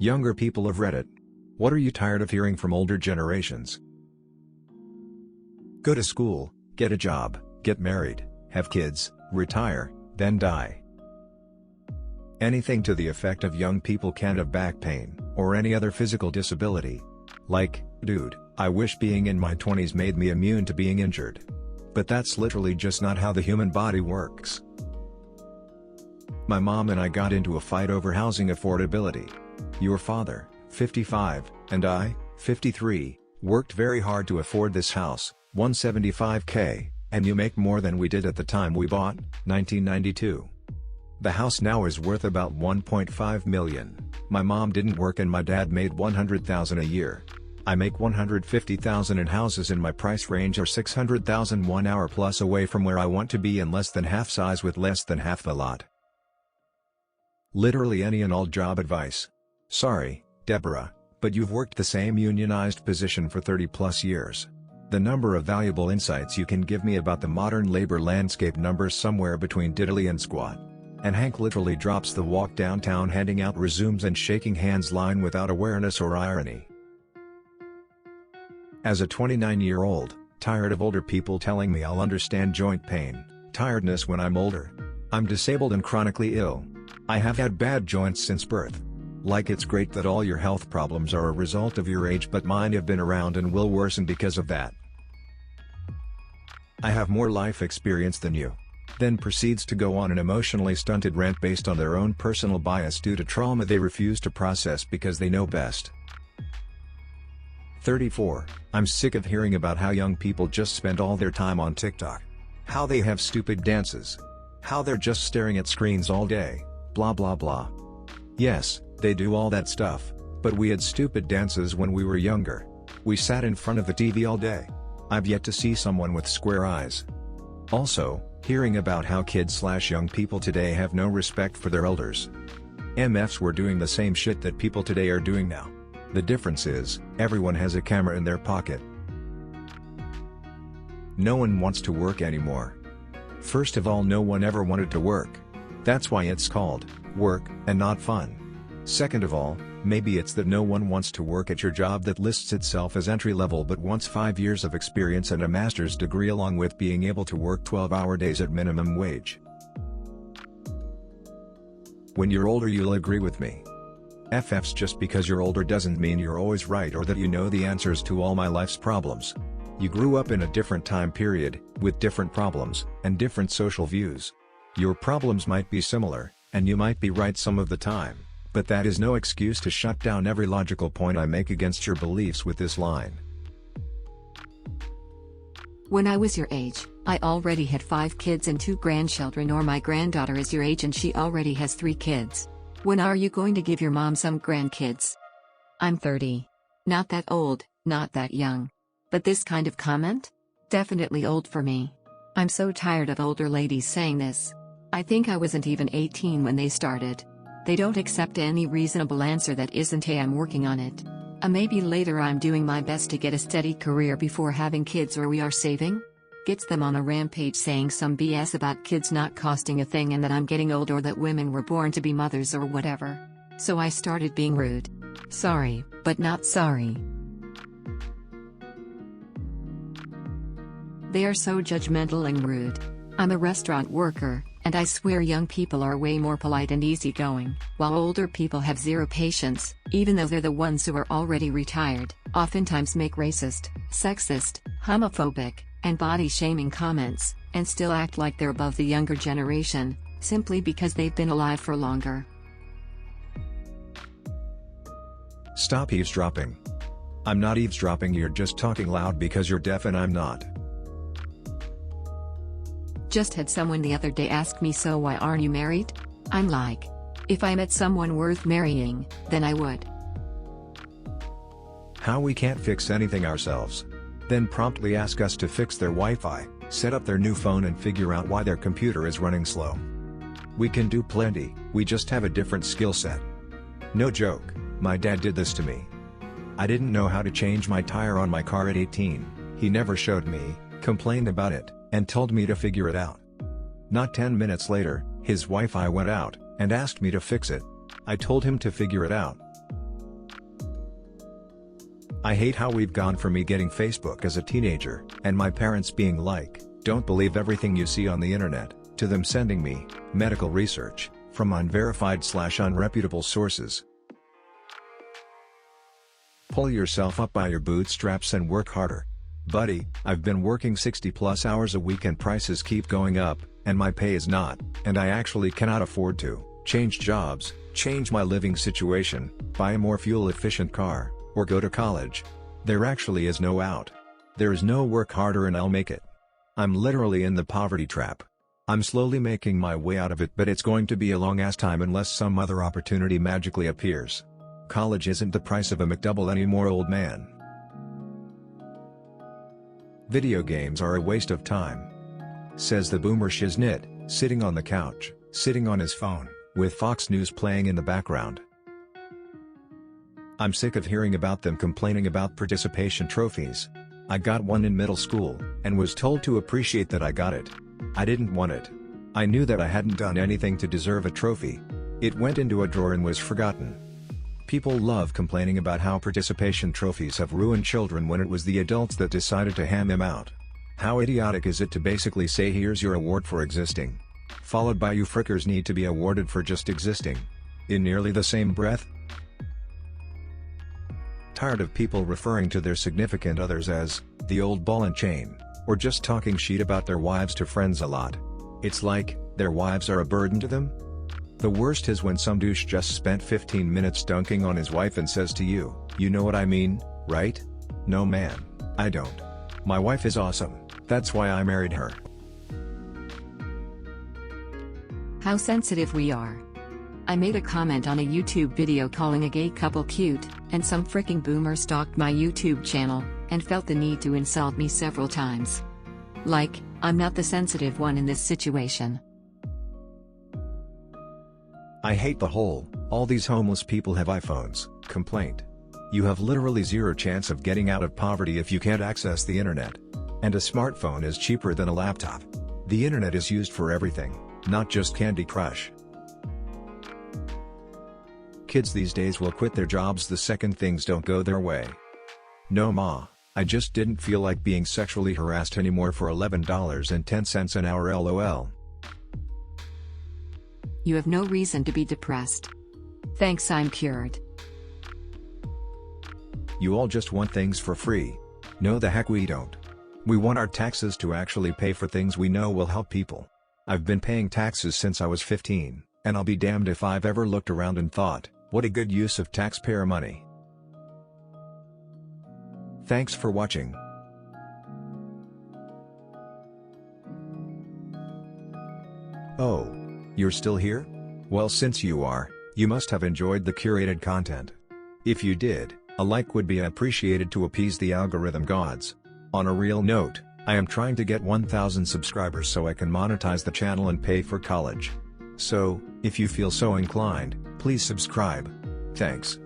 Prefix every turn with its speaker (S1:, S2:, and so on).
S1: Younger people of Reddit. What are you tired of hearing from older generations? Go to school, get a job, get married, have kids, retire, then die. Anything to the effect of young people can't have back pain, or any other physical disability. Like, dude, I wish being in my 20s made me immune to being injured. But that's literally just not how the human body works. My mom and I got into a fight over housing affordability. Your father, 55, and I, 53, worked very hard to afford this house, $175K, and you make more than we did at the time we bought, 1992. The house now is worth about $1.5 million. My mom didn't work and my dad made $100,000 a year. I make $150,000 and houses in my price range are $600,000 1 hour plus away from where I want to be and less than half size with less than half the lot. Literally any and all job advice. Sorry, Deborah, but you've worked the same unionized position for 30 plus years. The number of valuable insights you can give me about the modern labor landscape numbers somewhere between diddly and squat. And Hank literally drops the walk downtown handing out resumes and shaking hands line without awareness or irony. As a 29-year-old, tired of older people telling me I'll understand joint pain, tiredness when I'm older. I'm disabled and chronically ill. I have had bad joints since birth. Like it's great that all your health problems are a result of your age, but mine have been around and will worsen because of that. I have more life experience than you. Then proceeds to go on an emotionally stunted rant based on their own personal bias due to trauma they refuse to process because they know best. 34. I'm sick of hearing about how young people just spend all their time on TikTok. How they have stupid dances. How they're just staring at screens all day, blah blah blah. Yes, they do all that stuff, but we had stupid dances when we were younger. We sat in front of the TV all day. I've yet to see someone with square eyes. Also, hearing about how kids/young people today have no respect for their elders. MFs were doing the same shit that people today are doing now. The difference is, everyone has a camera in their pocket. No one wants to work anymore. First of all, no one ever wanted to work. That's why it's called work and not fun. Second of all, maybe it's that no one wants to work at your job that lists itself as entry-level but wants 5 years of experience and a master's degree along with being able to work 12-hour days at minimum wage. When you're older you'll agree with me. FFs, just because you're older doesn't mean you're always right or that you know the answers to all my life's problems. You grew up in a different time period, with different problems, and different social views. Your problems might be similar, and you might be right some of the time. But that is no excuse to shut down every logical point I make against your beliefs with this line.
S2: When I was your age, I already had 5 kids and 2 grandchildren, or my granddaughter is your age and she already has 3 kids. When are you going to give your mom some grandkids? I'm 30. Not that old, not that young. But this kind of comment? Definitely old for me. I'm so tired of older ladies saying this. I think I wasn't even 18 when they started. They don't accept any reasonable answer that isn't "hey, I'm working on it." Maybe later, I'm doing my best to get a steady career before having kids, or we are saving? Gets them on a rampage saying some BS about kids not costing a thing and that I'm getting old or that women were born to be mothers or whatever. So I started being rude. Sorry, but not sorry. They are so judgmental and rude. I'm a restaurant worker, and I swear young people are way more polite and easygoing, while older people have zero patience, even though they're the ones who are already retired, oftentimes make racist, sexist, homophobic, and body-shaming comments, and still act like they're above the younger generation, simply because they've been alive for longer.
S1: Stop eavesdropping. I'm not eavesdropping, you're just talking loud because you're deaf and I'm not.
S2: Just had someone the other day ask me, so why aren't you married? I'm like, if I met someone worth marrying, then I would.
S1: How we can't fix anything ourselves. Then promptly ask us to fix their Wi-Fi, set up their new phone and figure out why their computer is running slow. We can do plenty, we just have a different skill set. No joke, my dad did this to me. I didn't know how to change my tire on my car at 18, he never showed me, complained about it, and told me to figure it out. Not 10 minutes later, his Wi-Fi went out, and asked me to fix it. I told him to figure it out. I hate how we've gone from me getting Facebook as a teenager, and my parents being like, "Don't believe everything you see on the internet," to them sending me medical research from unverified/unreputable sources. Pull yourself up by your bootstraps and work harder. Buddy, I've been working 60+ hours a week and prices keep going up, and my pay is not, and I actually cannot afford to change jobs, change my living situation, buy a more fuel-efficient car, or go to college. There actually is no out. There is no work harder and I'll make it. I'm literally in the poverty trap. I'm slowly making my way out of it, but it's going to be a long-ass time unless some other opportunity magically appears. College isn't the price of a McDouble anymore, old man. Video games are a waste of time, says the boomer shiznit, sitting on the couch, sitting on his phone, with Fox News playing in the background. I'm sick of hearing about them complaining about participation trophies. I got one in middle school, and was told to appreciate that I got it. I didn't want it. I knew that I hadn't done anything to deserve a trophy. It went into a drawer and was forgotten. People love complaining about how participation trophies have ruined children when it was the adults that decided to hand them out. How idiotic is it to basically say, "Here's your award for existing," followed by "You frickers need to be awarded for just existing," in nearly the same breath? Tired of people referring to their significant others as the old ball and chain, or just talking shit about their wives to friends a lot. It's like their wives are a burden to them? The worst is when some douche just spent 15 minutes dunking on his wife and says to you, "You know what I mean, right?" No man, I don't. My wife is awesome, that's why I married her.
S2: How sensitive we are. I made a comment on a YouTube video calling a gay couple cute, and some fricking boomer stalked my YouTube channel, and felt the need to insult me several times. Like, I'm not the sensitive one in this situation.
S1: I hate the whole, "all these homeless people have iPhones" complaint. You have literally zero chance of getting out of poverty if you can't access the internet. And a smartphone is cheaper than a laptop. The internet is used for everything, not just Candy Crush. Kids these days will quit their jobs the second things don't go their way. No ma, I just didn't feel like being sexually harassed anymore for $11.10 an hour, lol.
S2: You have no reason to be depressed. Thanks, I'm cured.
S1: You all just want things for free. No, the heck we don't. We want our taxes to actually pay for things we know will help people. I've been paying taxes since I was 15, and I'll be damned if I've ever looked around and thought, what a good use of taxpayer money. Thanks for watching. Oh, you're still here? Well, since you are, you must have enjoyed the curated content. If you did, a like would be appreciated to appease the algorithm gods. On a real note, I am trying to get 1,000 subscribers so I can monetize the channel and pay for college. So, if you feel so inclined, please subscribe. Thanks.